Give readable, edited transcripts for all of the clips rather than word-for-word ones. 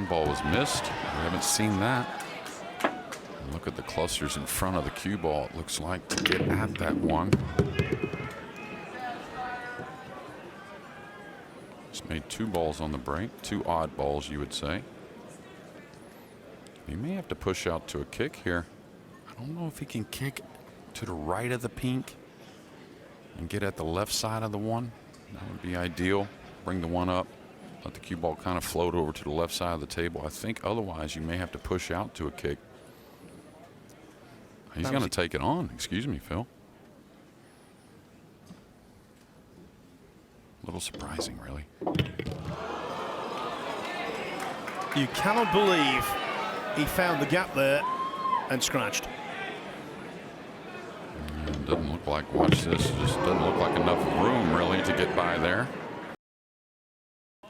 ball was missed. We haven't seen that. And look at the clusters in front of the cue ball, it looks like, to get at that one. Just made 2 balls on the break, 2 odd balls, you would say. He may have to push out to a kick here. I don't know if he can kick to the right of the pink and get at the left side of the one. That would be ideal. Bring the one up, let the cue ball kind of float over to the left side of the table. I think otherwise you may have to push out to a kick. He's going to take it on. Excuse me, Phil. A little surprising, really. You cannot believe he found the gap there and scratched. It doesn't look like, watch this, it just doesn't look like enough room really to get by there. A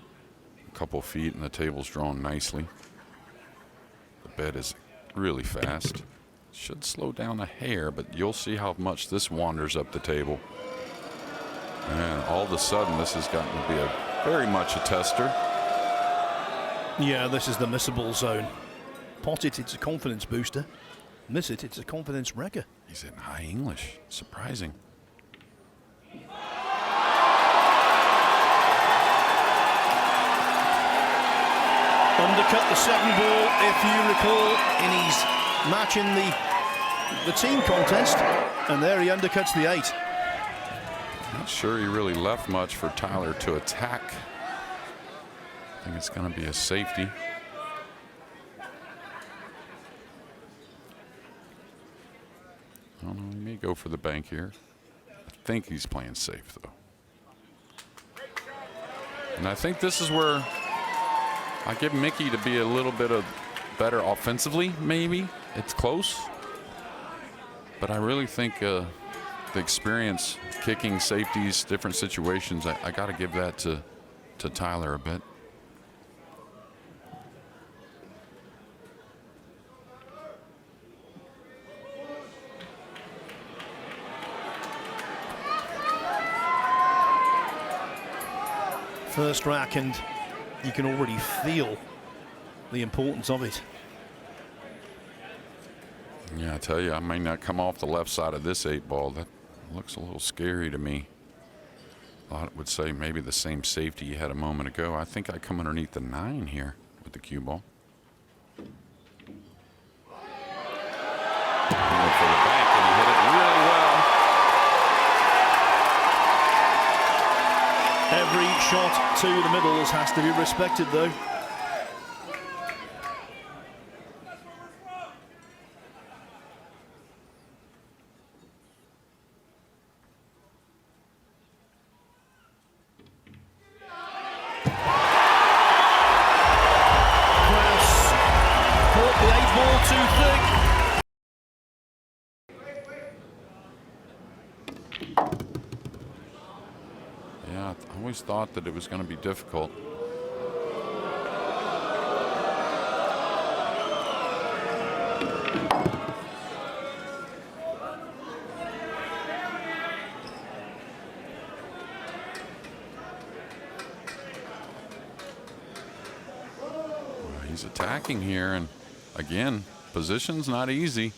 couple feet and the table's drawn nicely. The bed is really fast. Should slow down a hair, but you'll see how much this wanders up the table. And all of a sudden this has gotten to be very much a tester. Yeah, this is the missable zone. Pot it, it's a confidence booster. Miss it, it's a confidence wrecker. He's in high English. Surprising. Undercut the 7 ball, if you recall, in his match in the team contest. And there he undercuts the 8. Not sure he really left much for Tyler to attack. I think it's going to be a safety. I don't know, he may go for the bank here. I think he's playing safe, though. And I think this is where I give Mickey to be a little bit better offensively, maybe. It's close. But I really think the experience, kicking, safeties, different situations, I got to give that to Tyler a bit. First rack, and you can already feel the importance of it. Yeah, I tell you, I may not come off the left side of this 8 ball. That looks a little scary to me. A lot would say maybe the same safety you had a moment ago. I think I come underneath the 9 here with the cue ball. He went for the bank, and he hit it really well. Every shot to the middles has to be respected, though. Krauss caught the 8 ball too thick. I always thought that it was going to be difficult. He's attacking here, and again, position's not easy.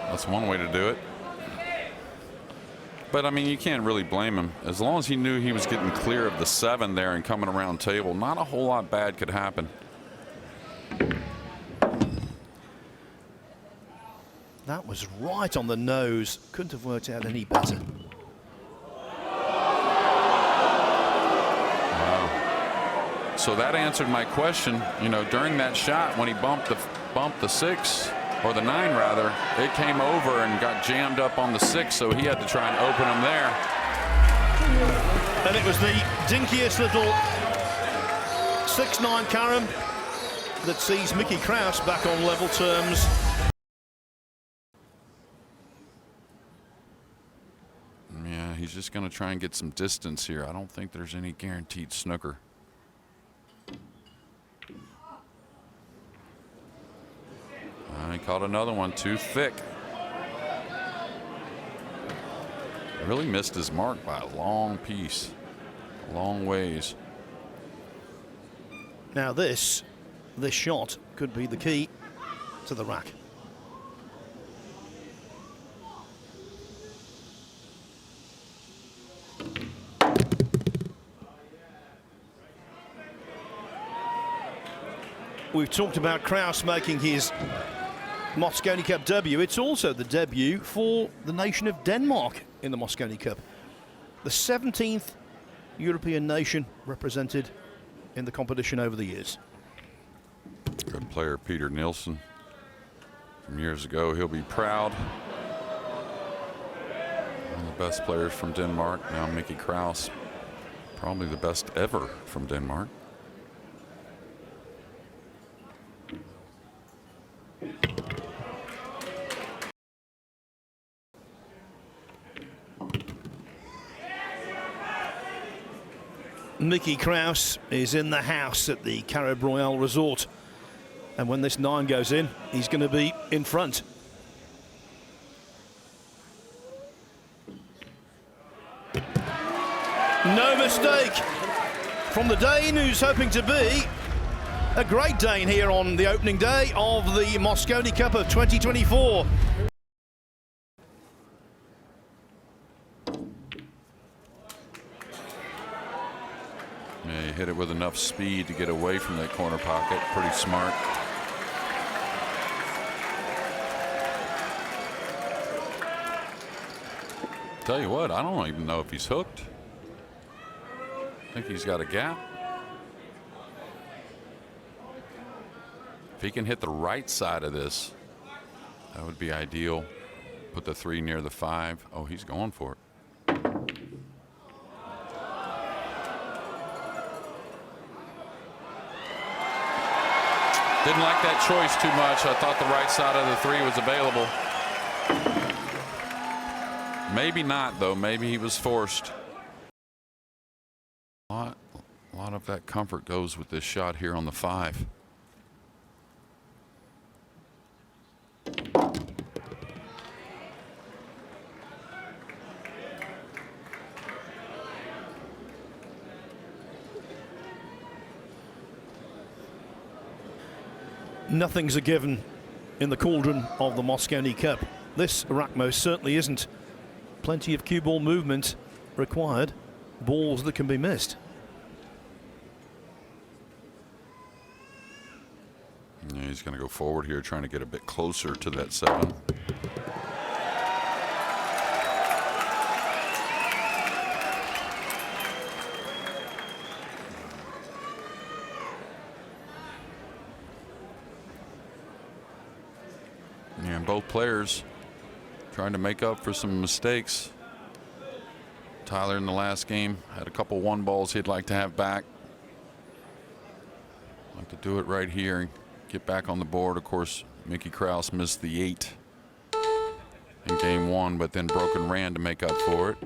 That's one way to do it. But I mean, you can't really blame him. As long as he knew he was getting clear of the 7 there and coming around table, not a whole lot bad could happen. That was right on the nose. Couldn't have worked out any better. Wow. So that answered my question. You know, during that shot when he bumped the 6. Or the 9 rather, it came over and got jammed up on the 6, so he had to try and open them there. And it was the dinkiest little 6-9 carom that sees Mickey Krause back on level terms. Yeah, he's just going to try and get some distance here. I don't think there's any guaranteed snooker. He caught another one too thick. Really missed his mark by a long piece, a long ways. Now this shot could be the key to the rack. We've talked about Krauss making his Mosconi Cup debut. It's also the debut for the nation of Denmark in the Mosconi Cup. The 17th European nation represented in the competition over the years. Good player Peter Nielsen from years ago. He'll be proud. One of the best players from Denmark. Now Mickey Krause, probably the best ever from Denmark. Mickey Krause is in the house at the Carib Royale Resort. And when this 9 goes in, he's going to be in front. No mistake from the Dane, who's hoping to be a great Dane here on the opening day of the Mosconi Cup of 2024. Yeah, he hit it with enough speed to get away from that corner pocket. Pretty smart. Tell you what, I don't even know if he's hooked. I think he's got a gap. If he can hit the right side of this, that would be ideal. Put the 3 near the 5. Oh, he's going for it. Didn't like that choice too much. I thought the right side of the 3 was available. Maybe not, though. Maybe he was forced. A lot of that comfort goes with this shot here on the 5. Nothing's a given in the cauldron of the Mosconi Cup. This rack most certainly isn't. Plenty of cue ball movement required. Balls that can be missed. Yeah, he's going to go forward here, trying to get a bit closer to that 7. Yeah, and both players trying to make up for some mistakes. Tyler in the last game had a couple 1 balls he'd like to have back. Like to do it right here and get back on the board. Of course, Mickey Krause missed the 8 in game 1, but then broke and ran to make up for it.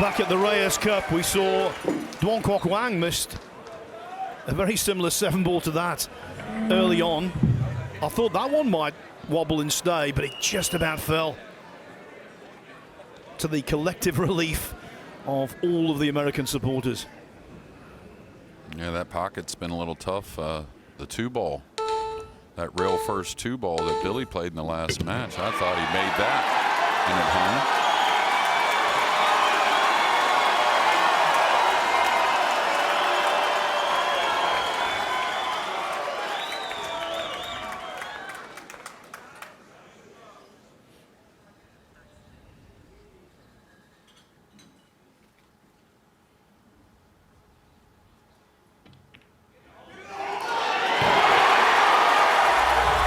Back at the Reyes Cup, we saw Duong Quoc Wang missed a very similar 7 ball to that early on. I thought that one might wobble and stay, but it just about fell, to the collective relief of all of the American supporters. Yeah, that pocket's been a little tough. The 2 ball, that real first 2 ball that Billy played in the last match, I thought he made that and it hung.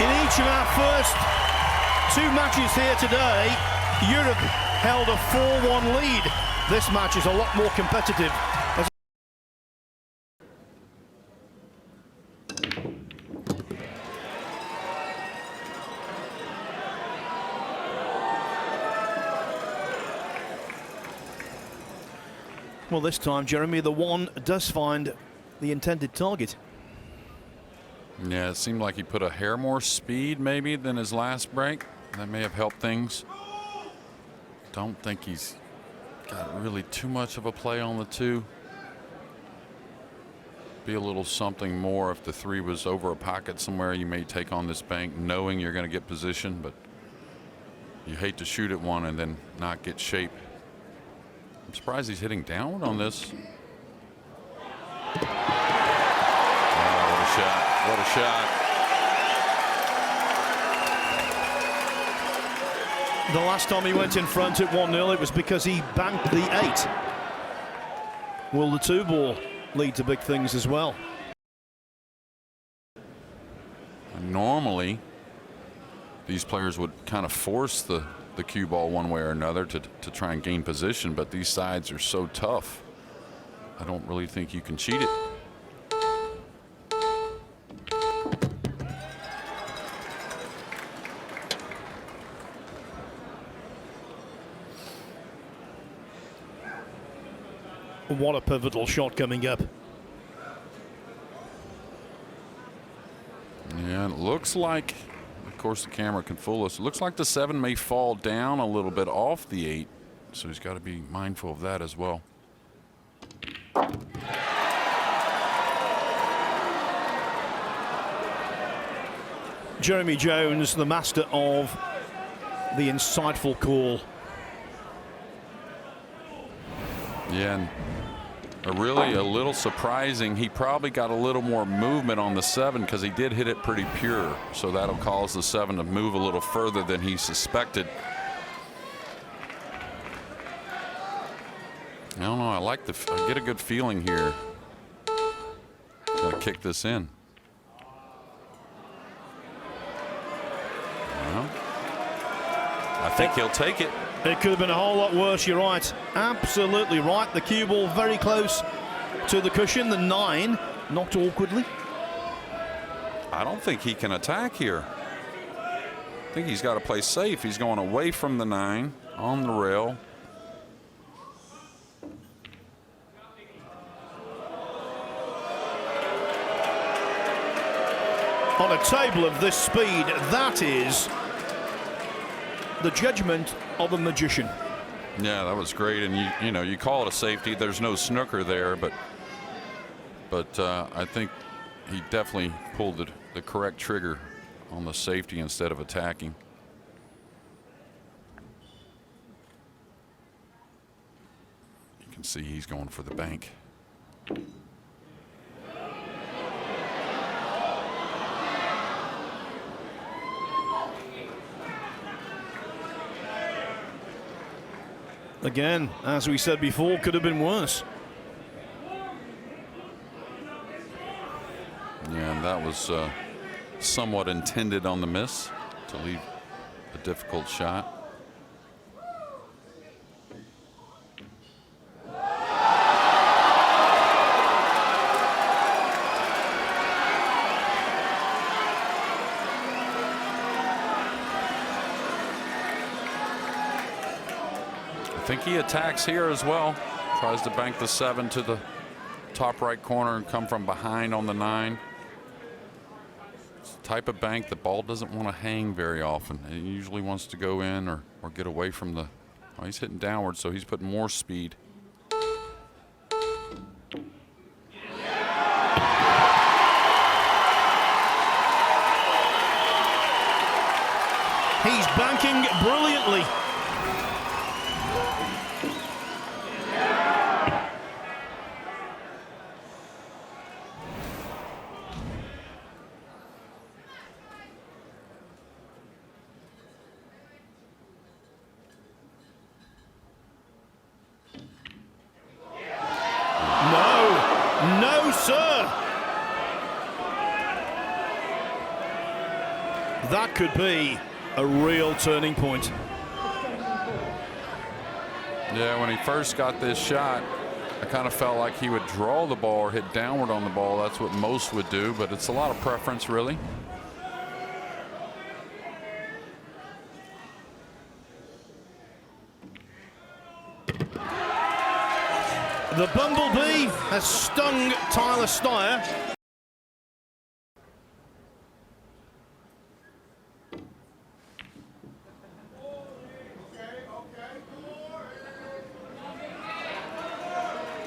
Each of our first 2 matches here today, Europe held a 4-1 lead. This match is a lot more competitive. Well, this time, Jeremy, the 1 does find the intended target. Yeah, it seemed like he put a hair more speed maybe than his last break. That may have helped things. Don't think he's got really too much of a play on the 2. Be a little something more if the 3 was over a pocket somewhere. You may take on this bank knowing you're going to get position, but you hate to shoot at 1 and then not get shape. I'm surprised he's hitting downward on this. Oh, what a shot. What a shot. The last time he went in front at 1-0, it was because he banked the 8. Will the 2 ball lead to big things as well? Normally, these players would kind of force the cue ball one way or another to try and gain position, but these sides are so tough. I don't really think you can cheat it. What a pivotal shot coming up. Yeah, it looks like, of course the camera can fool us, it looks like the 7 may fall down a little bit off the 8, so he's got to be mindful of that as well. Jeremy Jones, the master of the insightful call. Yeah, and really a little surprising. He probably got a little more movement on the 7 because he did hit it pretty pure. So that'll cause the 7 to move a little further than he suspected. I don't know. I get a good feeling here. Gonna kick this in. Well, I think he'll take it. It could have been a whole lot worse, you're right. Absolutely right. The cue ball very close to the cushion. The 9 knocked awkwardly. I don't think he can attack here. I think he's got to play safe. He's going away from the 9 on the rail. On a table of this speed, that is the judgment of a magician. Yeah, that was great, and you know you call it a safety. There's no snooker there, but I think he definitely pulled the correct trigger on the safety instead of attacking. You can see he's going for the bank. Again, as we said before, could have been worse. Yeah, and that was somewhat intended on the miss to leave a difficult shot. I think he attacks here as well. Tries to bank the 7 to the top right corner and come from behind on the 9. It's the type of bank the ball doesn't want to hang very often. It usually wants to go in or get away from the. Oh, he's hitting downward, so he's putting more speed. He's banking brilliantly. No, sir. That could be a real turning point. Yeah, when he first got this shot, I kind of felt like he would draw the ball or hit downward on the ball. That's what most would do, but it's a lot of preference, really. The bumblebee has stung Tyler Styer.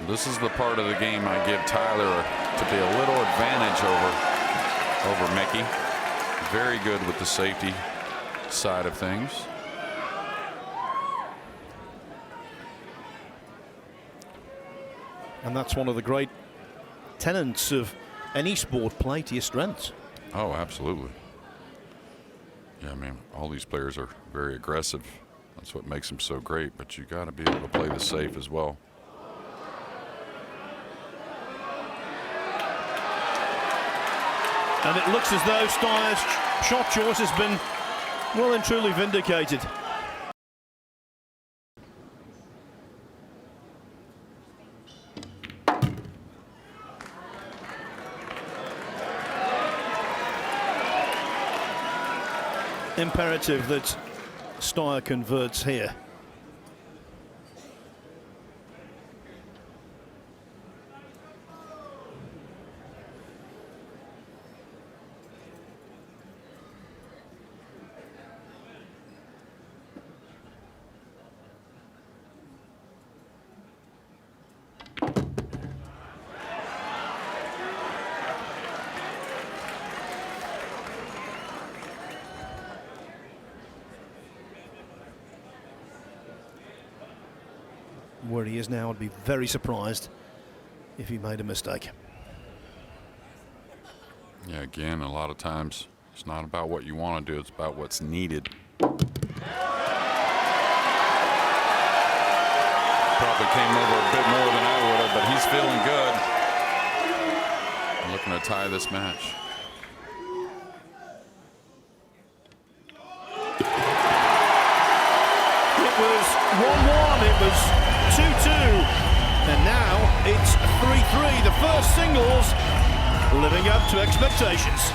This is the part of the game I give Tyler to be a little advantage over Mickey. Very good with the safety side of things. And that's one of the great tenets of any sport: play to your strengths. Oh, absolutely. Yeah, I mean, all these players are very aggressive. That's what makes them so great, but you got to be able to play the safe as well. And it looks as though Styer's shot choice has been well and truly vindicated. Imperative that Styer converts here. Where he is now, I'd be very surprised if he made a mistake. Yeah, again, a lot of times it's not about what you want to do, it's about what's needed. Probably came over a bit more than I would have, but he's feeling good. Looking to tie this match. It was 1-1, it was 2-2, and now it's 3-3. The first singles living up to expectations.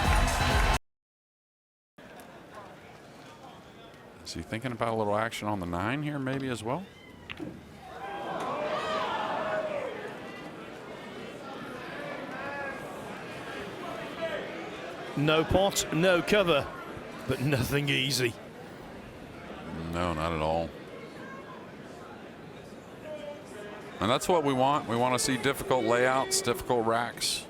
Is he thinking about a little action on the 9 here maybe as well? No pot, no cover, but nothing easy. No, not at all. And that's what we want. We want to see difficult layouts, difficult racks.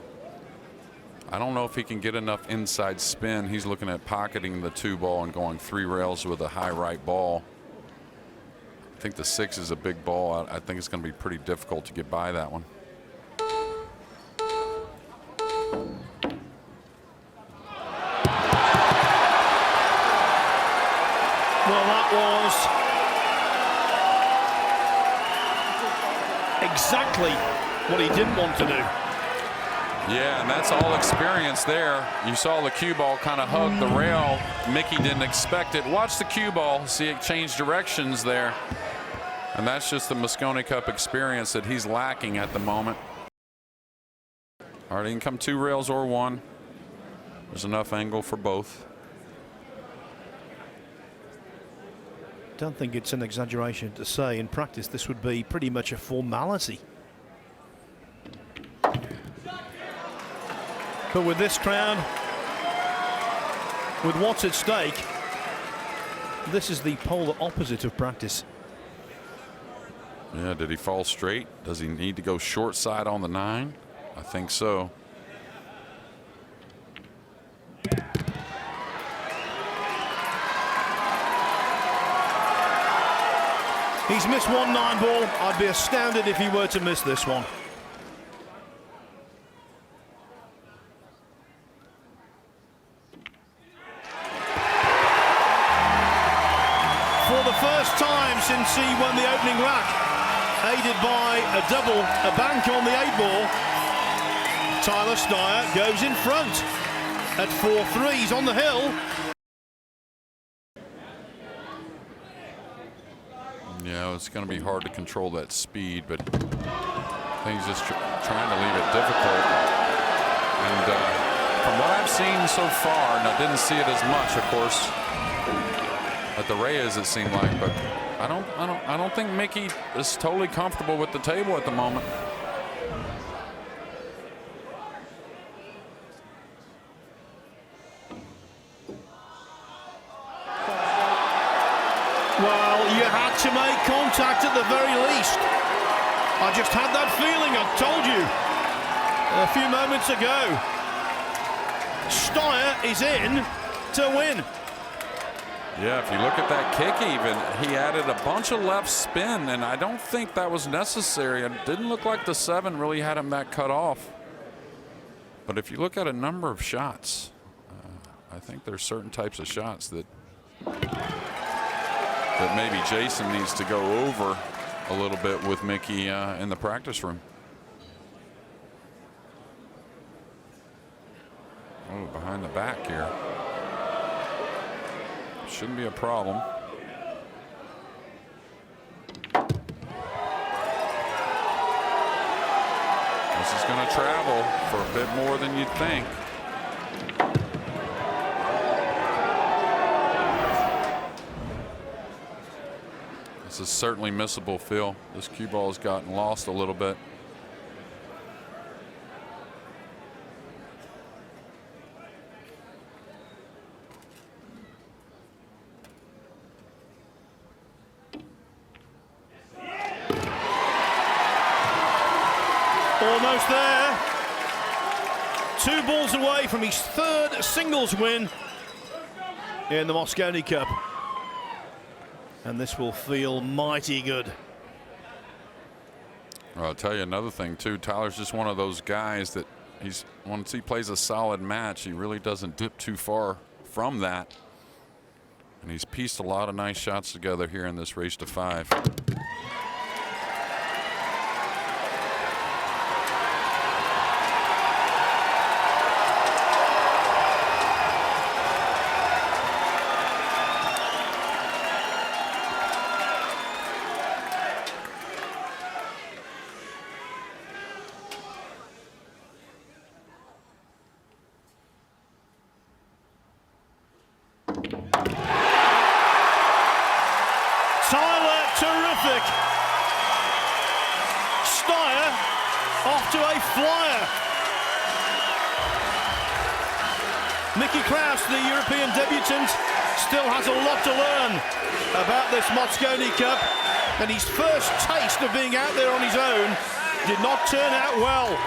I don't know if he can get enough inside spin. He's looking at pocketing the 2 ball and going 3 rails with a high right ball. I think the 6 is a big ball. I think it's going to be pretty difficult to get by that one. Well, that was exactly what he didn't want to do. Yeah, and that's all experience there. You saw the cue ball kind of hug the rail. Mickey didn't expect it. Watch the cue ball, see it change directions there. And that's just the Mosconi Cup experience that he's lacking at the moment. All right, he can come 2 rails or 1. There's enough angle for both. Don't think it's an exaggeration to say in practice this would be pretty much a formality. But with this crowd, with what's at stake, this is the polar opposite of practice. Yeah, did he fall straight? Does he need to go short side on the 9? I think so. He's missed 1 9-ball. I'd be astounded if he were to miss this one. For the first time since he won the opening rack, aided by a double, a bank on the 8-ball, Tyler Styer goes in front at 4-3s on the hill. Yeah, it's going to be hard to control that speed, but I think he's just trying to leave it difficult. And from what I've seen so far, and I didn't see it as much, of course, at the Reyes it seemed like, but I don't think Mickey is totally comfortable with the table at the moment. Well, you had to make contact at the very least. I just had that feeling, I told you a few moments ago. Styer is in to win. Yeah, if you look at that kick even, he added a bunch of left spin, and I don't think that was necessary. It didn't look like the 7 really had him that cut off. But if you look at a number of shots, I think there's certain types of shots that maybe Jason needs to go over a little bit with Mickey in the practice room. Oh, behind the back here. Shouldn't be a problem. This is going to travel for a bit more than you'd think. This is certainly missable, Phil. This cue ball has gotten lost a little bit. Almost there. 2 balls away from his 3rd singles win in the Mosconi Cup. And this will feel mighty good. Well, I'll tell you another thing too. Tyler's just one of those guys that once he plays a solid match, he really doesn't dip too far from that. And he's pieced a lot of nice shots together here in this race to 5. Tyler, terrific. Styer off to a flyer. Mickey Krause, the European debutant, still has a lot to learn about this Mosconi Cup, and his first taste of being out there on his own did not turn out well.